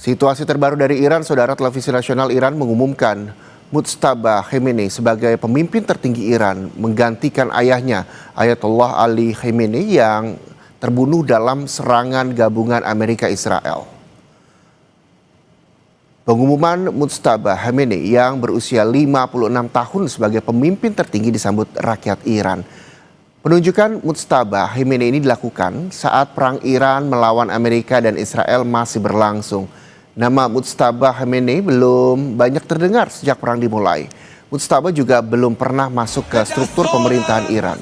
Situasi terbaru dari Iran, Saudara. Televisi nasional Iran mengumumkan Mujtaba Khamenei sebagai pemimpin tertinggi Iran menggantikan ayahnya, Ayatollah Ali Khamenei yang terbunuh dalam serangan gabungan Amerika Israel. Pengumuman Mujtaba Khamenei yang berusia 56 tahun sebagai pemimpin tertinggi disambut rakyat Iran. Penunjukan Mujtaba Khamenei ini dilakukan saat perang Iran melawan Amerika dan Israel masih berlangsung. Nama Mujtaba Khamenei belum banyak terdengar sejak perang dimulai. Mujtaba juga belum pernah masuk ke struktur pemerintahan Iran.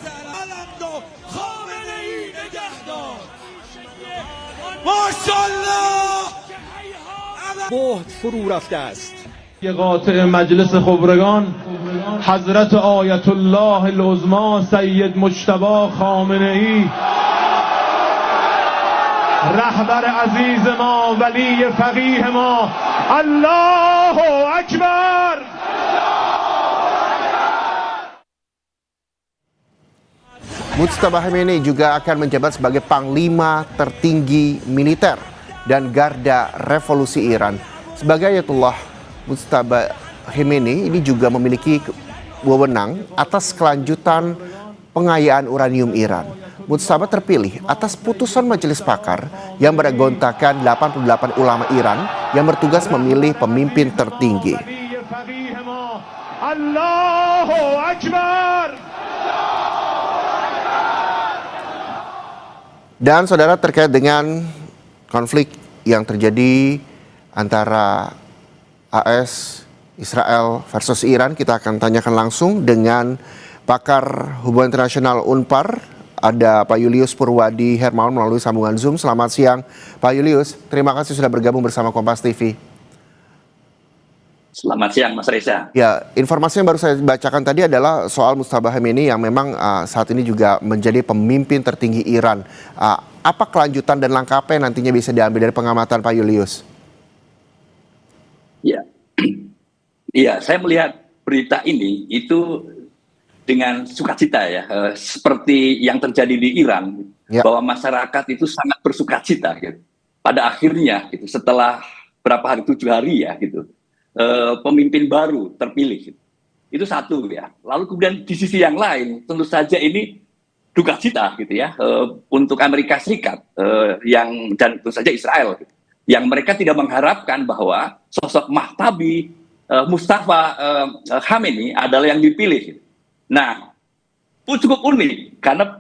قاطع مجلس خبرگان حضرت آیت الله العظما سید مجتبی خامنه‌ای رهبر عزیز ما ولی فقیه ما الله اکبر. Mujtaba Khamenei juga akan menjabat sebagai panglima tertinggi militer dan garda revolusi Iran. Sebagai Ayatullah, Mujtaba Khamenei ini juga memiliki wewenang atas kelanjutan pengayaan uranium Iran. Mujtaba terpilih atas putusan majelis pakar yang beranggotakan 88 ulama Iran yang bertugas memilih pemimpin tertinggi. Allahu Akbar. Dan saudara, terkait dengan konflik yang terjadi antara AS Israel versus Iran, kita akan tanyakan langsung dengan pakar hubungan internasional UNPAR. Ada Pak Julius Purwadi Hermawan melalui sambungan Zoom. Selamat siang Pak Julius, terima kasih sudah bergabung bersama Kompas TV. Selamat siang Mas Reza. Ya, informasi yang baru saya bacakan tadi adalah soal Mujtaba Khamenei yang memang saat ini juga menjadi pemimpin tertinggi Iran. Apa kelanjutan dan langkah apa yang nantinya bisa diambil dari pengamatan Pak Julius? Ya, iya, saya melihat berita ini itu dengan sukacita ya, seperti yang terjadi di Iran, ya, bahwa masyarakat itu sangat bersukacita gitu. Pada akhirnya gitu, setelah berapa hari, 7 hari ya gitu, pemimpin baru terpilih gitu. Itu satu ya. Lalu kemudian di sisi yang lain tentu saja ini duka cita gitu ya, untuk Amerika Serikat dan tentu saja Israel gitu, yang mereka tidak mengharapkan bahwa sosok Mahtabi Mujtaba Khamenei adalah yang dipilih gitu. Nah, cukup unik karena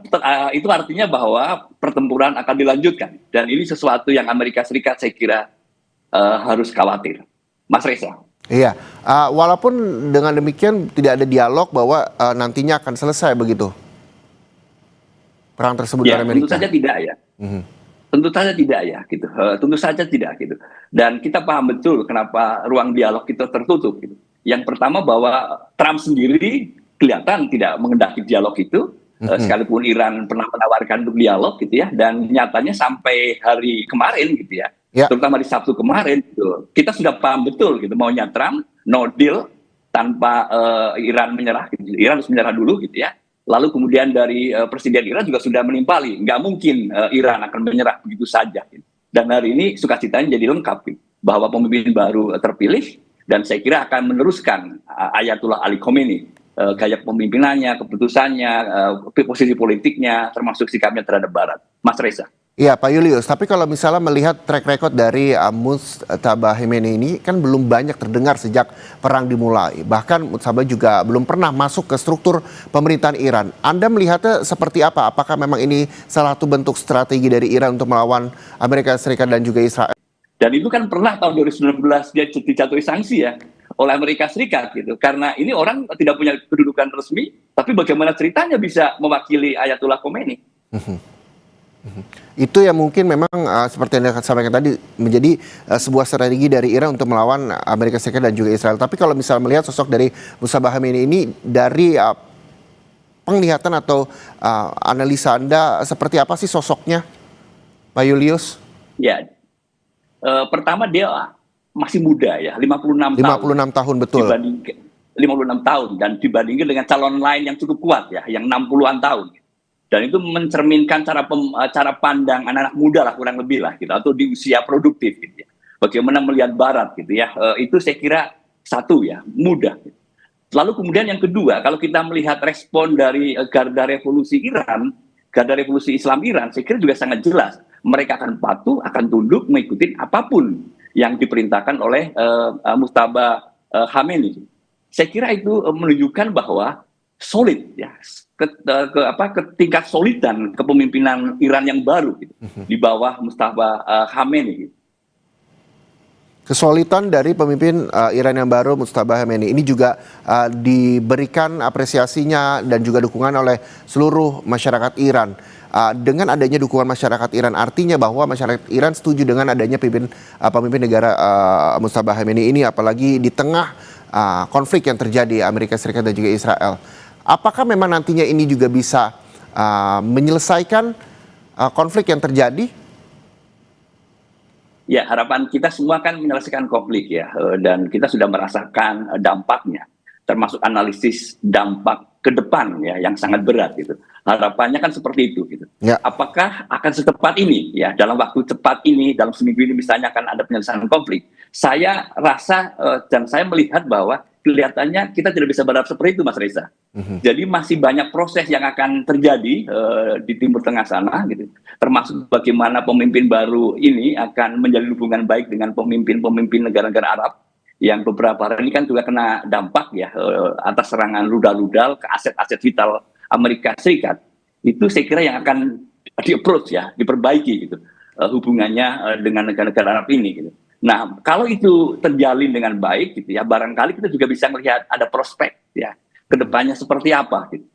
itu artinya bahwa pertempuran akan dilanjutkan, dan ini sesuatu yang Amerika Serikat saya kira harus khawatir, Mas Reza. Iya, walaupun dengan demikian tidak ada dialog bahwa nantinya akan selesai begitu perang tersebut ya, dengan Amerika. Tentu saja tidak ya. Tentu saja tidak ya gitu. Tentu saja tidak gitu. Dan kita paham betul kenapa ruang dialog itu tertutup gitu. Yang pertama bahwa Trump sendiri kelihatan tidak mengendaki dialog itu, sekalipun Iran pernah menawarkan untuk dialog gitu ya, dan nyatanya sampai hari kemarin gitu ya, terutama di Sabtu kemarin gitu, kita sudah paham betul gitu maunya Trump no deal tanpa Iran menyerah gitu. Iran harus menyerah dulu gitu ya. Lalu kemudian dari Presiden Iran juga sudah menimpali, nggak mungkin Iran akan menyerah begitu saja gitu. Dan hari ini sukacitanya jadi lengkap gitu, bahwa pemimpin baru terpilih, dan saya kira akan meneruskan Ayatullah Ali Khamenei, gaya pemimpinannya, keputusannya, posisi politiknya, termasuk sikapnya terhadap Barat. Mas Reza. Iya Pak Julius, tapi kalau misalnya melihat track record dari Mujtaba Khamenei ini kan belum banyak terdengar sejak perang dimulai. Bahkan Mujtaba juga belum pernah masuk ke struktur pemerintahan Iran. Anda melihatnya seperti apa? Apakah memang ini salah satu bentuk strategi dari Iran untuk melawan Amerika Serikat dan juga Israel? Dan itu kan pernah tahun 2019 dia dijatuhi sanksi ya oleh Amerika Serikat gitu. Karena ini orang tidak punya kedudukan resmi, tapi bagaimana ceritanya bisa mewakili Ayatullah Khamenei? Itu yang mungkin memang seperti yang Anda sampaikan tadi menjadi sebuah strategi dari Iran untuk melawan Amerika Serikat dan juga Israel. Tapi kalau misalnya melihat sosok dari Mujtaba Khamenei ini dari penglihatan atau analisa Anda, seperti apa sih sosoknya, Pak Julius? Ya, pertama dia masih muda ya, 56 tahun betul. 56 tahun, dan dibandingkan dengan calon lain yang cukup kuat ya, yang 60-an tahun. Dan itu mencerminkan cara pandang anak-anak muda lah, kurang lebih lah gitu, atau di usia produktif gitu ya. bagaimana melihat Barat gitu ya. Itu saya kira satu ya, mudah. Lalu kemudian yang kedua, kalau kita melihat respon dari Garda Revolusi Iran, Garda Revolusi Islam Iran, saya kira juga sangat jelas. Mereka akan patuh, akan tunduk, mengikuti apapun yang diperintahkan oleh Mujtaba Khamenei. Saya kira itu menunjukkan bahwa solid ya, ke tingkat solidan kepemimpinan Iran yang baru gitu, di bawah Mujtaba Khamenei. Kesolidan dari pemimpin Iran yang baru Mujtaba Khamenei ini juga diberikan apresiasinya dan juga dukungan oleh seluruh masyarakat Iran. Dengan adanya dukungan masyarakat Iran artinya bahwa masyarakat Iran setuju dengan adanya pemimpin negara Mujtaba Khamenei ini, apalagi di tengah konflik yang terjadi Amerika Serikat dan juga Israel. Apakah memang nantinya ini juga bisa menyelesaikan konflik yang terjadi? Ya, harapan kita semua kan menyelesaikan konflik ya, dan kita sudah merasakan dampaknya, termasuk analisis dampak ke depan ya yang sangat berat gitu. Harapannya kan seperti itu gitu. Ya. Apakah akan secepat ini ya, dalam waktu cepat ini, dalam seminggu ini misalnya akan ada penyelesaian konflik? Saya rasa dan saya melihat bahwa kelihatannya kita tidak bisa berharap seperti itu, Mas Reza. Jadi masih banyak proses yang akan terjadi di Timur Tengah sana gitu. Termasuk bagaimana pemimpin baru ini akan menjalin hubungan baik dengan pemimpin-pemimpin negara-negara Arab yang beberapa hari ini kan juga kena dampak ya atas serangan rudal-rudal ke aset-aset vital Amerika Serikat. Itu saya kira yang akan di-approach ya, diperbaiki gitu hubungannya dengan negara-negara Arab ini gitu. Nah, kalau itu terjalin dengan baik gitu ya, barangkali kita juga bisa melihat ada prospek ya kedepannya seperti apa gitu,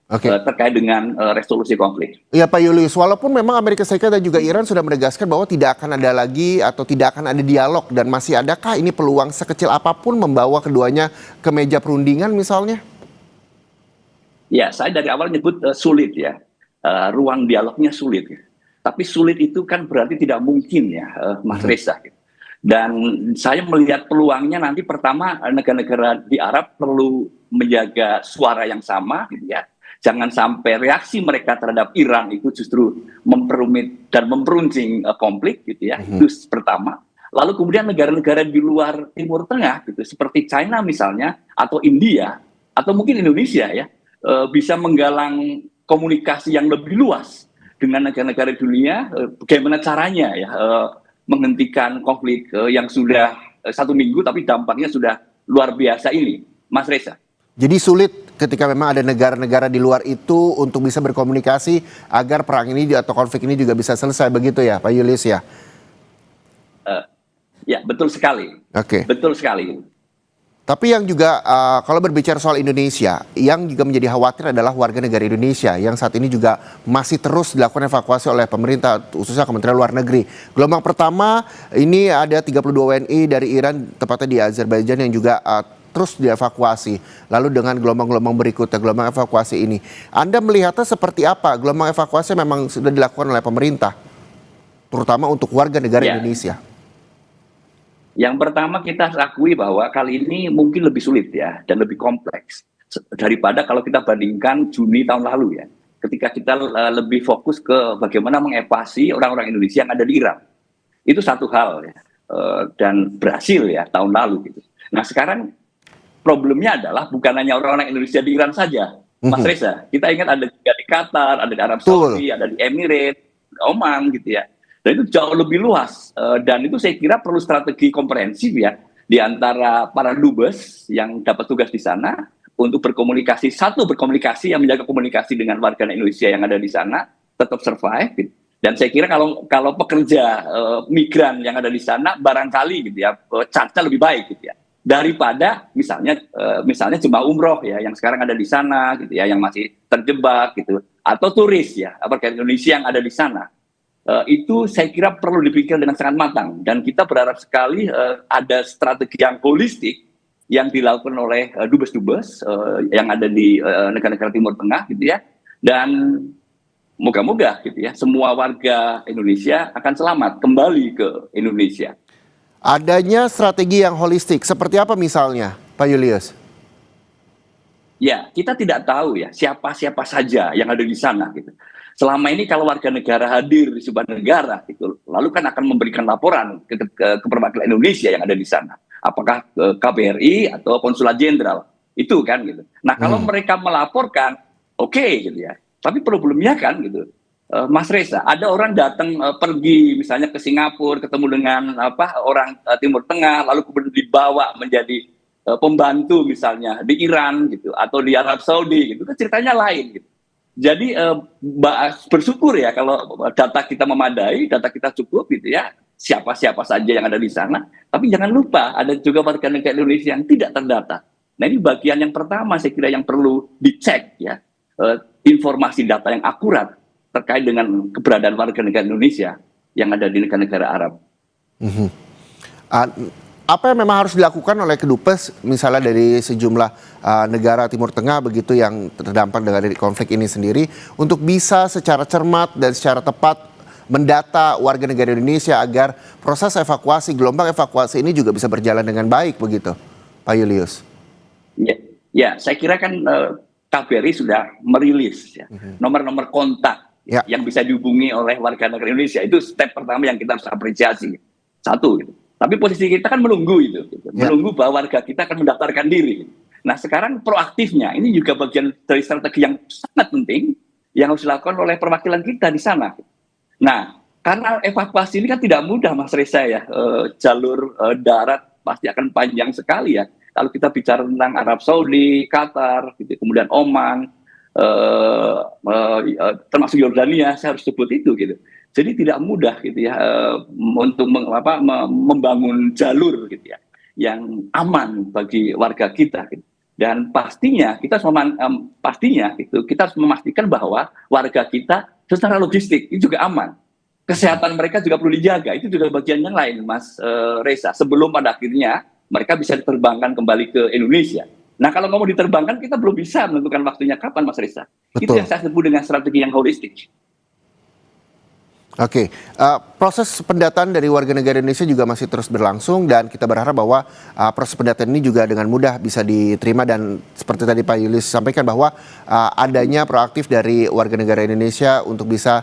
terkait dengan resolusi konflik. Iya Pak Julius, walaupun memang Amerika Serikat dan juga Iran sudah menegaskan bahwa tidak akan ada lagi atau tidak akan ada dialog, dan masih adakah ini peluang sekecil apapun membawa keduanya ke meja perundingan misalnya? Ya, saya dari awal nyebut sulit ya, ruang dialognya sulit. Tapi sulit itu kan berarti tidak mungkin ya, Mas Reza. Dan saya melihat peluangnya nanti pertama negara-negara di Arab perlu menjaga suara yang sama gitu ya. Jangan sampai reaksi mereka terhadap Iran itu justru memperumit dan memperuncing konflik gitu ya. Itu pertama. Lalu kemudian negara-negara di luar Timur Tengah gitu seperti China misalnya atau India atau mungkin Indonesia ya bisa menggalang komunikasi yang lebih luas dengan negara-negara dunia, bagaimana caranya ya menghentikan konflik yang sudah 1 minggu tapi dampaknya sudah luar biasa ini, Mas Reza. Jadi sulit ketika memang ada negara-negara di luar itu untuk bisa berkomunikasi agar perang ini atau konflik ini juga bisa selesai, begitu ya Pak Julius ya? Ya, betul sekali. Betul sekali. Tapi yang juga kalau berbicara soal Indonesia, yang juga menjadi khawatir adalah warga negara Indonesia yang saat ini juga masih terus dilakukan evakuasi oleh pemerintah, khususnya Kementerian Luar Negeri. Gelombang pertama ini ada 32 WNI dari Iran, tepatnya di Azerbaijan, yang juga terus dievakuasi. Lalu dengan gelombang-gelombang berikutnya, gelombang evakuasi ini, Anda melihatnya seperti apa? Gelombang evakuasi memang sudah dilakukan oleh pemerintah, terutama untuk warga negara Indonesia. Yang pertama kita akui bahwa kali ini mungkin lebih sulit ya dan lebih kompleks daripada kalau kita bandingkan Juni tahun lalu ya. Ketika kita lebih fokus ke bagaimana mengevakuasi orang-orang Indonesia yang ada di Iran. Itu satu hal ya. Dan berhasil ya tahun lalu gitu. Nah, sekarang problemnya adalah bukan hanya orang-orang Indonesia di Iran saja, Mas Reza. Kita ingat ada juga di Qatar, ada di Arab Saudi, ada di Emirates, Oman gitu ya. Dan itu jauh lebih luas, dan itu saya kira perlu strategi komprehensif ya di antara para dubes yang dapat tugas di sana untuk berkomunikasi, berkomunikasi yang menjaga komunikasi dengan warga Indonesia yang ada di sana tetap survive. Dan saya kira kalau pekerja migran yang ada di sana barangkali gitu ya chartnya lebih baik gitu ya daripada misalnya jemaah umroh ya yang sekarang ada di sana gitu ya yang masih terjebak gitu, atau turis ya warga Indonesia yang ada di sana. Itu saya kira perlu dipikir dengan sangat matang, dan kita berharap sekali ada strategi yang holistik yang dilakukan oleh dubes-dubes yang ada di negara-negara Timur Tengah gitu ya, dan moga-moga gitu ya semua warga Indonesia akan selamat kembali ke Indonesia. Adanya strategi yang holistik seperti apa misalnya, Pak Julius? Ya, kita tidak tahu ya siapa saja yang ada di sana gitu. Selama ini kalau warga negara hadir di sebuah negara, gitu, lalu kan akan memberikan laporan ke perwakilan Indonesia yang ada di sana. Apakah ke KBRI atau konsulat jenderal. Itu kan gitu. Nah kalau mereka melaporkan, oke, gitu ya. Tapi problemnya kan gitu, Mas Reza, ada orang datang pergi misalnya ke Singapura, ketemu dengan orang Timur Tengah, lalu kemudian dibawa menjadi pembantu misalnya di Iran gitu, atau di Arab Saudi gitu, kan ceritanya lain gitu. Jadi bersyukur ya kalau data kita memadai, data kita cukup gitu ya, siapa-siapa saja yang ada di sana. Tapi jangan lupa ada juga warga negara Indonesia yang tidak terdata. Nah ini bagian yang pertama saya kira yang perlu dicek ya, informasi data yang akurat terkait dengan keberadaan warga negara Indonesia yang ada di negara-negara Arab. Apa yang memang harus dilakukan oleh Kedubes misalnya dari sejumlah negara Timur Tengah begitu yang terdampak dari konflik ini sendiri untuk bisa secara cermat dan secara tepat mendata warga negara Indonesia agar proses evakuasi, gelombang evakuasi ini juga bisa berjalan dengan baik begitu, Pak Julius? Ya, saya kira kan KBRI sudah merilis ya, nomor-nomor kontak yang bisa dihubungi oleh warga negara Indonesia. Itu step pertama yang kita harus apresiasi. Satu gitu. Tapi posisi kita kan menunggu itu, gitu. Menunggu bahwa warga kita akan mendaftarkan diri. Nah sekarang proaktifnya, ini juga bagian dari strategi yang sangat penting yang harus dilakukan oleh perwakilan kita di sana. Nah karena evakuasi ini kan tidak mudah Mas Reza ya, jalur darat pasti akan panjang sekali ya. Kalau kita bicara tentang Arab Saudi, Qatar, gitu, kemudian Oman, termasuk Yordania, saya harus sebut itu gitu. Jadi tidak mudah gitu ya untuk membangun jalur gitu ya yang aman bagi warga kita. Gitu. Dan pastinya kita harus memastikan bahwa warga kita secara logistik itu juga aman. Kesehatan mereka juga perlu dijaga. Itu juga bagian yang lain, Mas Reza. Sebelum pada akhirnya mereka bisa diterbangkan kembali ke Indonesia. Nah kalau mau diterbangkan kita belum bisa menentukan waktunya kapan, Mas Reza. Itu yang saya sebut dengan strategi yang holistik. Oke, proses pendataan dari warga negara Indonesia juga masih terus berlangsung dan kita berharap bahwa proses pendataan ini juga dengan mudah bisa diterima dan seperti tadi Pak Julius sampaikan bahwa adanya proaktif dari warga negara Indonesia untuk bisa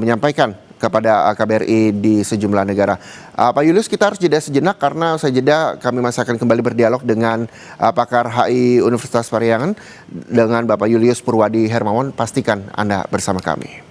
menyampaikan kepada KBRI di sejumlah negara. Pak Julius, kita harus jeda sejenak karena usai jeda kami masih akan kembali berdialog dengan pakar HI Universitas Parahyangan dengan Bapak Julius Purwadi Hermawan. Pastikan Anda bersama kami.